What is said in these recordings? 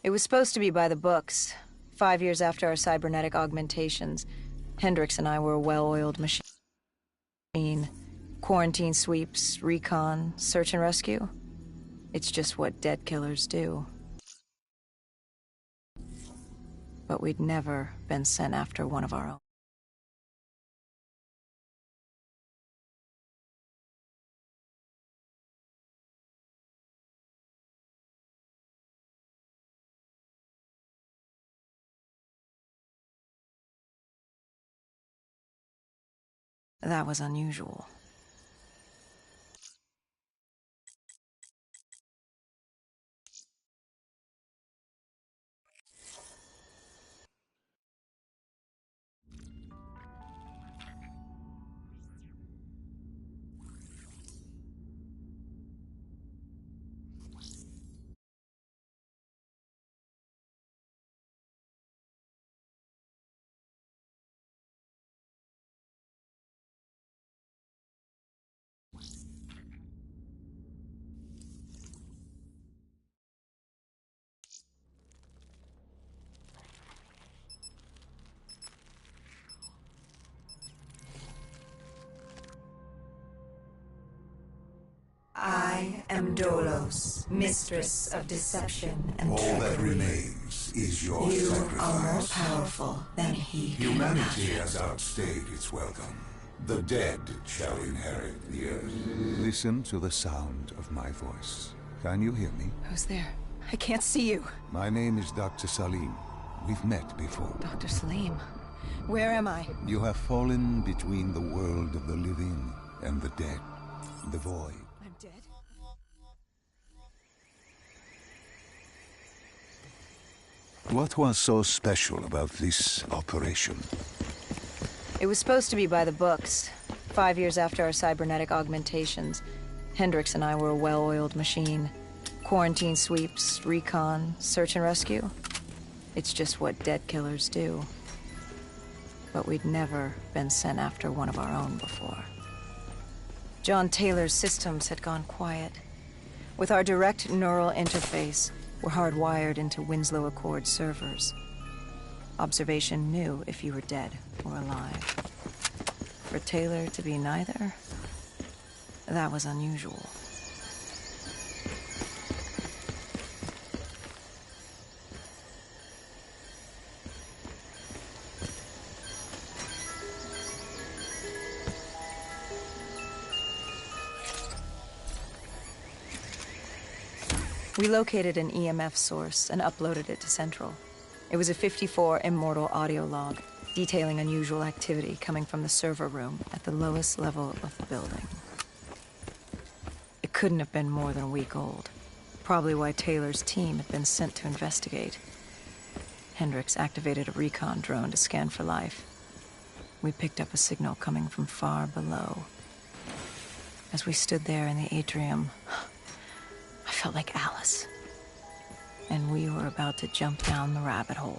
It was supposed to be by the books. 5 years after our cybernetic augmentations, Hendricks and I were a well-oiled machine. Quarantine sweeps, recon, search and rescue. It's just what dead killers do. But we'd never been sent after one of our own. That was unusual. I am Dolos, mistress of deception and trickery. All that remains is your You sacrifice. are more powerful than he can Humanity imagine. has outstayed its welcome. The dead shall inherit the earth. Listen to the sound of my voice. Can you hear me? Who's there? I can't see you. My name is Dr. Salim. We've met before. Dr. Salim, where am I? You have fallen between the world of the living and the dead. The void. I'm dead? What was so special about this operation? It was supposed to be by the books. 5 years after our cybernetic augmentations, Hendricks and I were a well-oiled machine. Quarantine sweeps, recon, search and rescue. It's just what dead killers do. But we'd never been sent after one of our own before. John Taylor's systems had gone quiet. With our direct neural interface, we're hardwired into Winslow Accord servers. Observation knew if you were dead or alive. For Taylor to be neither, that was unusual. We located an EMF source and uploaded it to Central. It was a 54 immortal audio log, detailing unusual activity coming from the server room at the lowest level of the building. It couldn't have been more than a week old, probably why Taylor's team had been sent to investigate. Hendricks activated a recon drone to scan for life. We picked up a signal coming from far below. As we stood there in the atrium, I felt like Alice. And we were about to jump down the rabbit hole.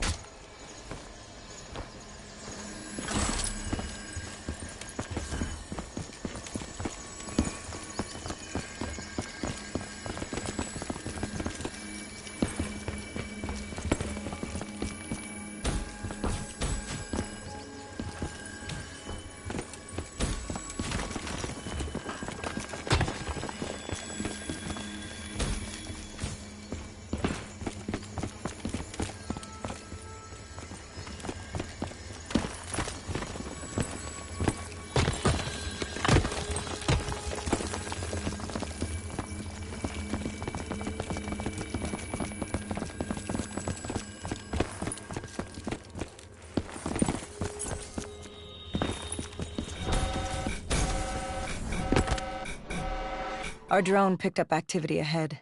Our drone picked up activity ahead.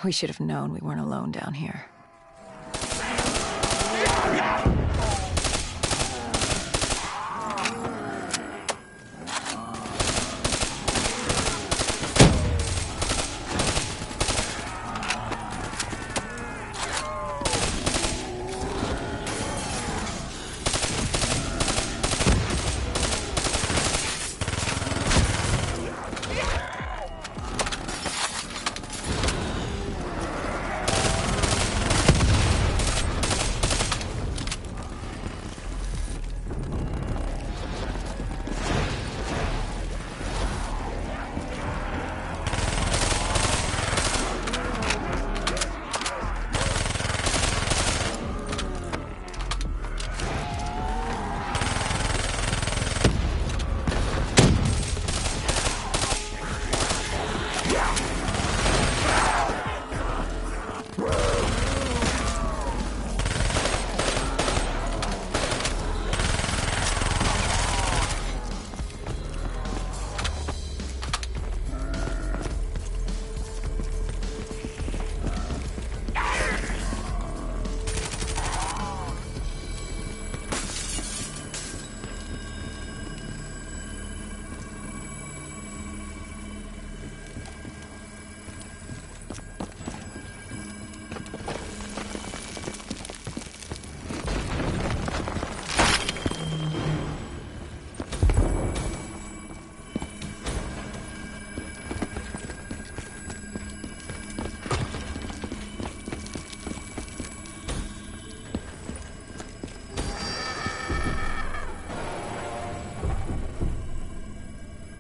We should have known we weren't alone down here.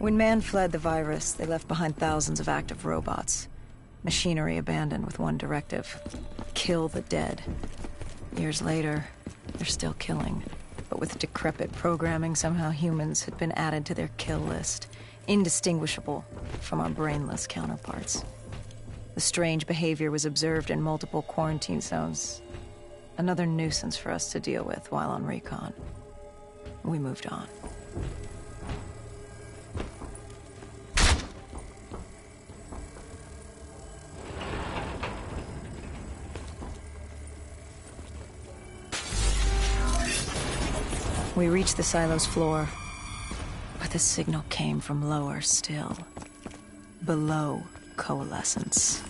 When man fled the virus, they left behind thousands of active robots. Machinery abandoned with one directive: kill the dead. Years later, they're still killing. But with decrepit programming, somehow humans had been added to their kill list, indistinguishable from our brainless counterparts. The strange behavior was observed in multiple quarantine zones. Another nuisance for us to deal with while on recon. We moved on. We reached the silo's floor, but the signal came from lower still. Below coalescence.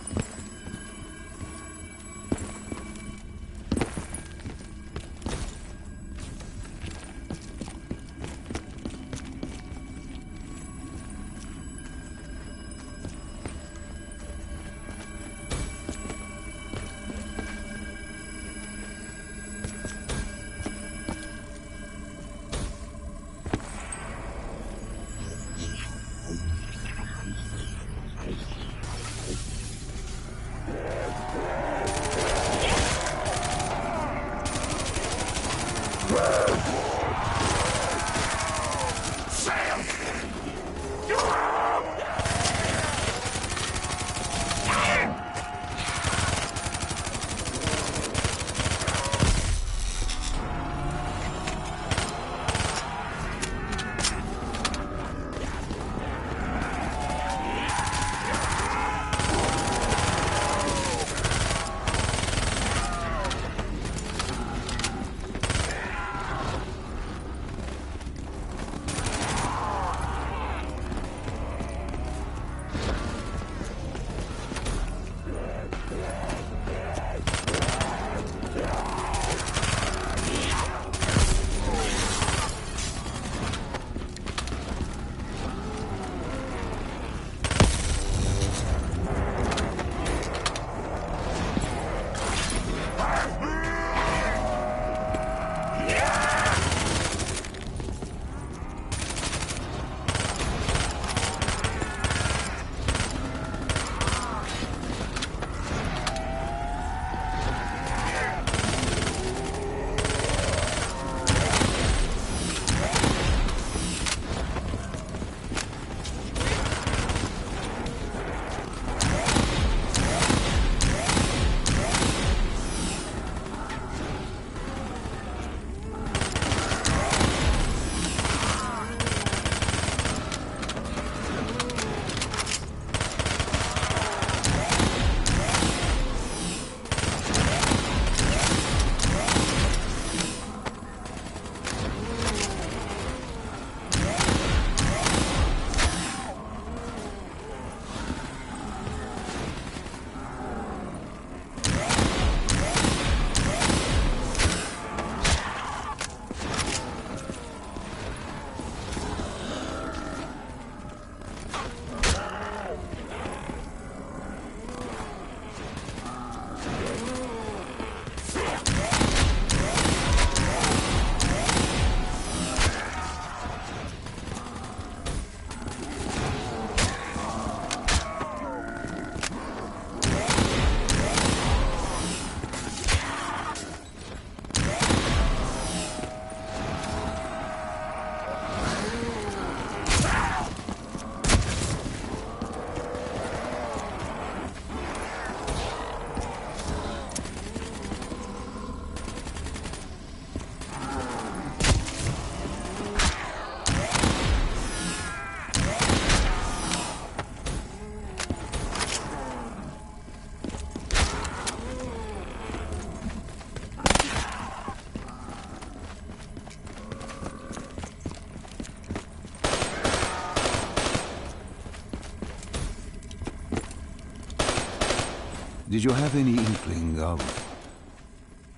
Did you have any inkling of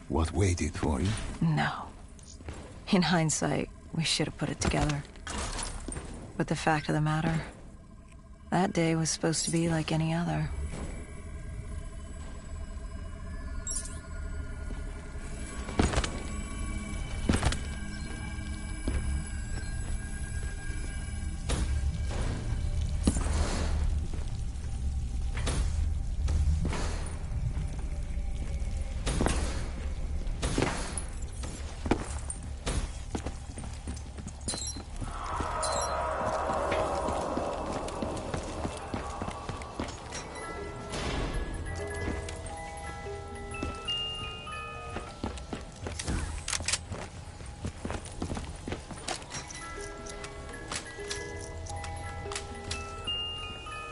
what waited for you? No. In hindsight, we should have put it together. But the fact of the matter, that day was supposed to be like any other.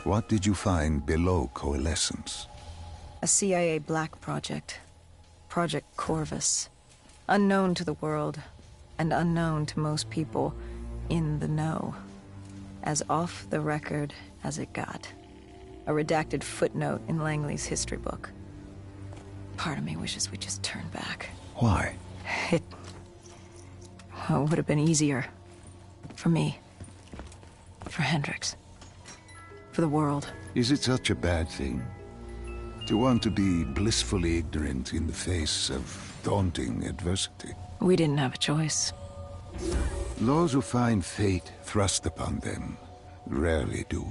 What did you find below Coalescence? A CIA black project. Project Corvus. Unknown to the world, and unknown to most people in the know. As off the record as it got. A redacted footnote in Langley's history book. Part of me wishes we just turned back. Why? It would have been easier. For me. For Hendricks. For the world. Is it such a bad thing? To want to be blissfully ignorant in the face of daunting adversity? We didn't have a choice. Those who find fate thrust upon them rarely do.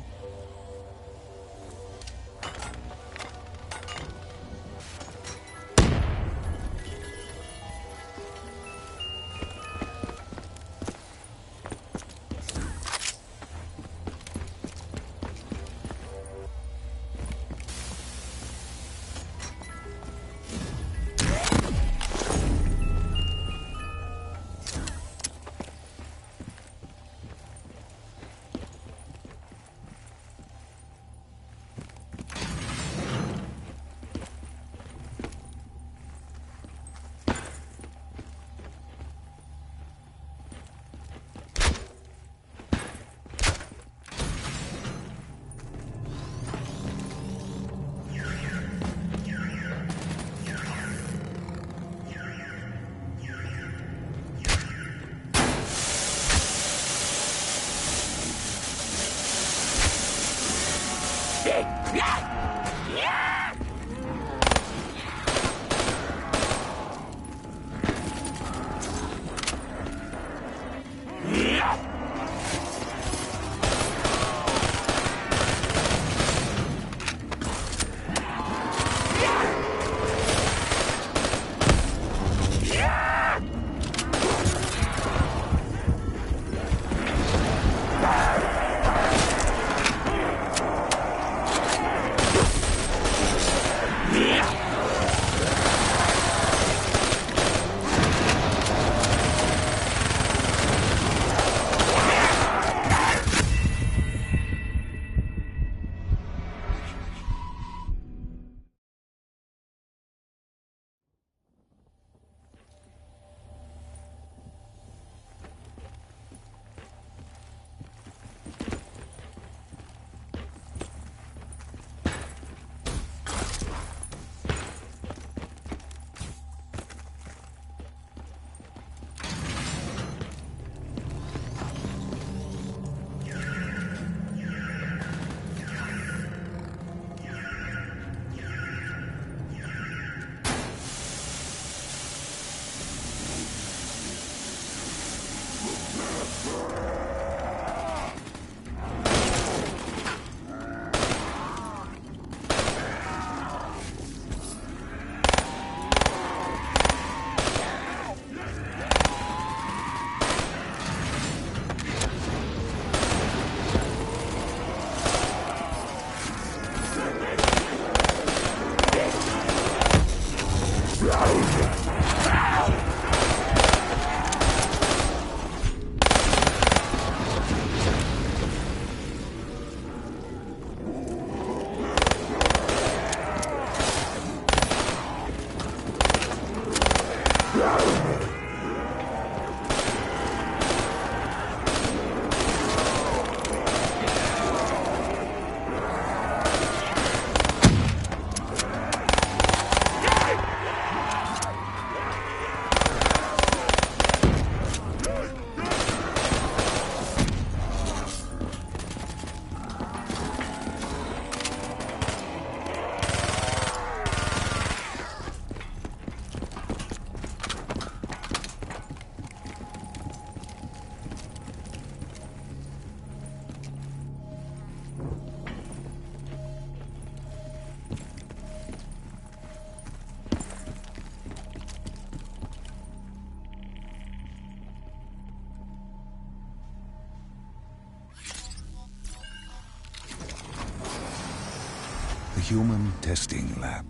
The human testing lab.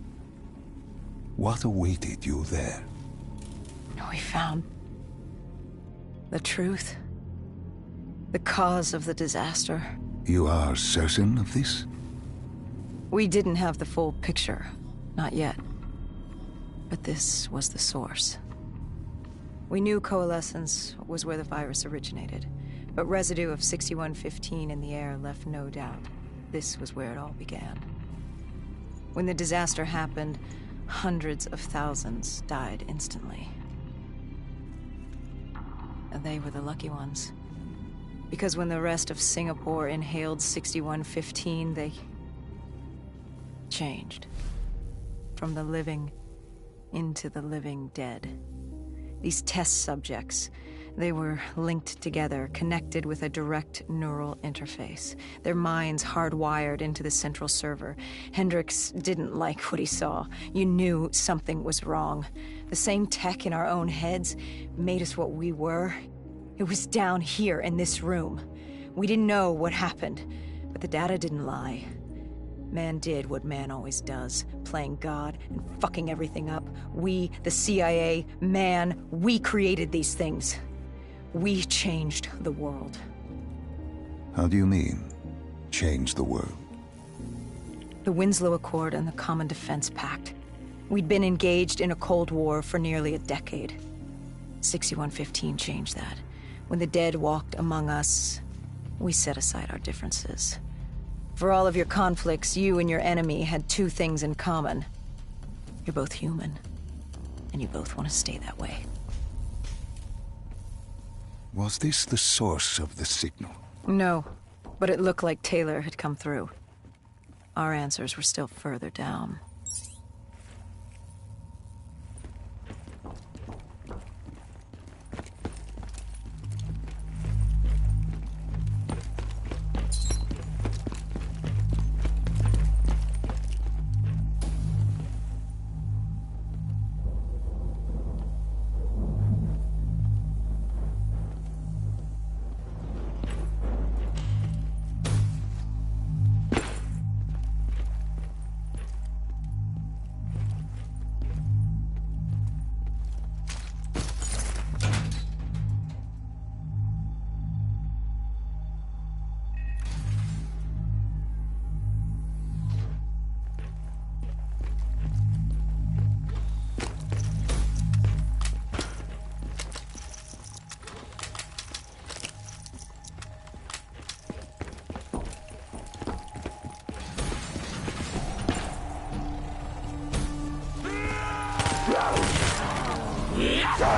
What awaited you there? We found the truth. The cause of the disaster. You are certain of this? We didn't have the full picture. Not yet. But this was the source. We knew coalescence was where the virus originated, but residue of 6115 in the air left no doubt. This was where it all began. When the disaster happened, hundreds of thousands died instantly. And they were the lucky ones. Because when the rest of Singapore inhaled 6115, they changed. From the living into the living dead. These test subjects, they were linked together, connected with a direct neural interface. Their minds hardwired into the central server. Hendricks didn't like what he saw. You knew something was wrong. The same tech in our own heads made us what we were. It was down here in this room. We didn't know what happened, but the data didn't lie. Man did what man always does, playing God and fucking everything up. We, the CIA, man, we created these things. We changed the world. How do you mean, change the world? The Winslow Accord and the Common Defense Pact. We'd been engaged in a Cold War for nearly a decade. 6115 changed that. When the dead walked among us, we set aside our differences. For all of your conflicts, you and your enemy had two things in common. You're both human, and you both want to stay that way. Was this the source of the signal? No, but it looked like Taylor had come through. Our answers were still further down. Yeah!